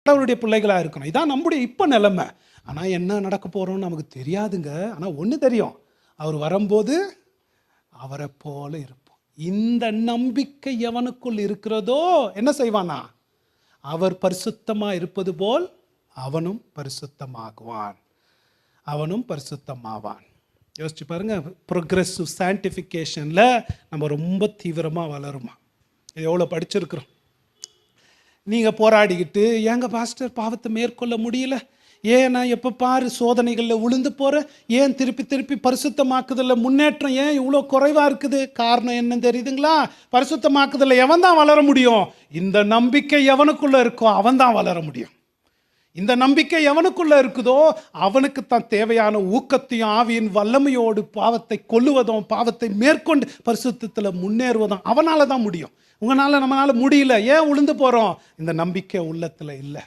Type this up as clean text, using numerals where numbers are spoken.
கடவுளுடைய பிள்ளைகளாக இருக்கணும். இதான் நம்முடைய இப்போ நிலைமை. ஆனால் என்ன நடக்க போகிறோம்னு நமக்கு தெரியாதுங்க. ஆனால் ஒன்று தெரியும், அவர் வரும்போது அவரை போல இருப்போம். இந்த நம்பிக்கை எவனுக்குள் இருக்கிறதோ என்ன செய்வானா, அவர் பரிசுத்தமாக இருப்பது போல் அவனும் பரிசுத்தமாகுவான், அவனும் பரிசுத்தமாவான். யோசிச்சு பாருங்க, ப்ரோக்ரெசிவ் சயின்டிஃபிகேஷனில் நம்ம ரொம்ப தீவிரமாக வளருமா. எவ்வளோ படிச்சிருக்கிறோம். நீங்கள் போராடிக்கிட்டு ஏங்க பாஸ்டர் பாவத்தை மேற்கொள்ள முடியல, ஏன் நான் எப்போ பாரு சோதனைகளில் விழுந்து போகிறேன், ஏன் திருப்பி திருப்பி பரிசுத்தமாக்குதல்ல முன்னேற்றம் ஏன் இவ்வளோ குறைவாக இருக்குது? காரணம் என்னன்னு தெரியுதுங்களா? பரிசுத்தமாக்குதல்ல எவன் தான் வளர முடியும்? இந்த நம்பிக்கை எவனுக்குள்ளே இருக்கோ அவன் தான் வளர முடியும். இந்த நம்பிக்கை எவனுக்குள்ள இருக்குதோ அவனுக்கு தான் தேவையான ஊக்கத்தையும் ஆவியின் வல்லமையோடு பாவத்தை கொல்லுவதும் பாவத்தை மேற்கொண்டு பரிசுத்தத்தில் முன்னேறுவதும் அவனால தான் முடியும். உங்களால் நம்மளால முடியல. ஏன் உளுந்து போகிறோம்? இந்த நம்பிக்கை உள்ளத்தில் இல்லை.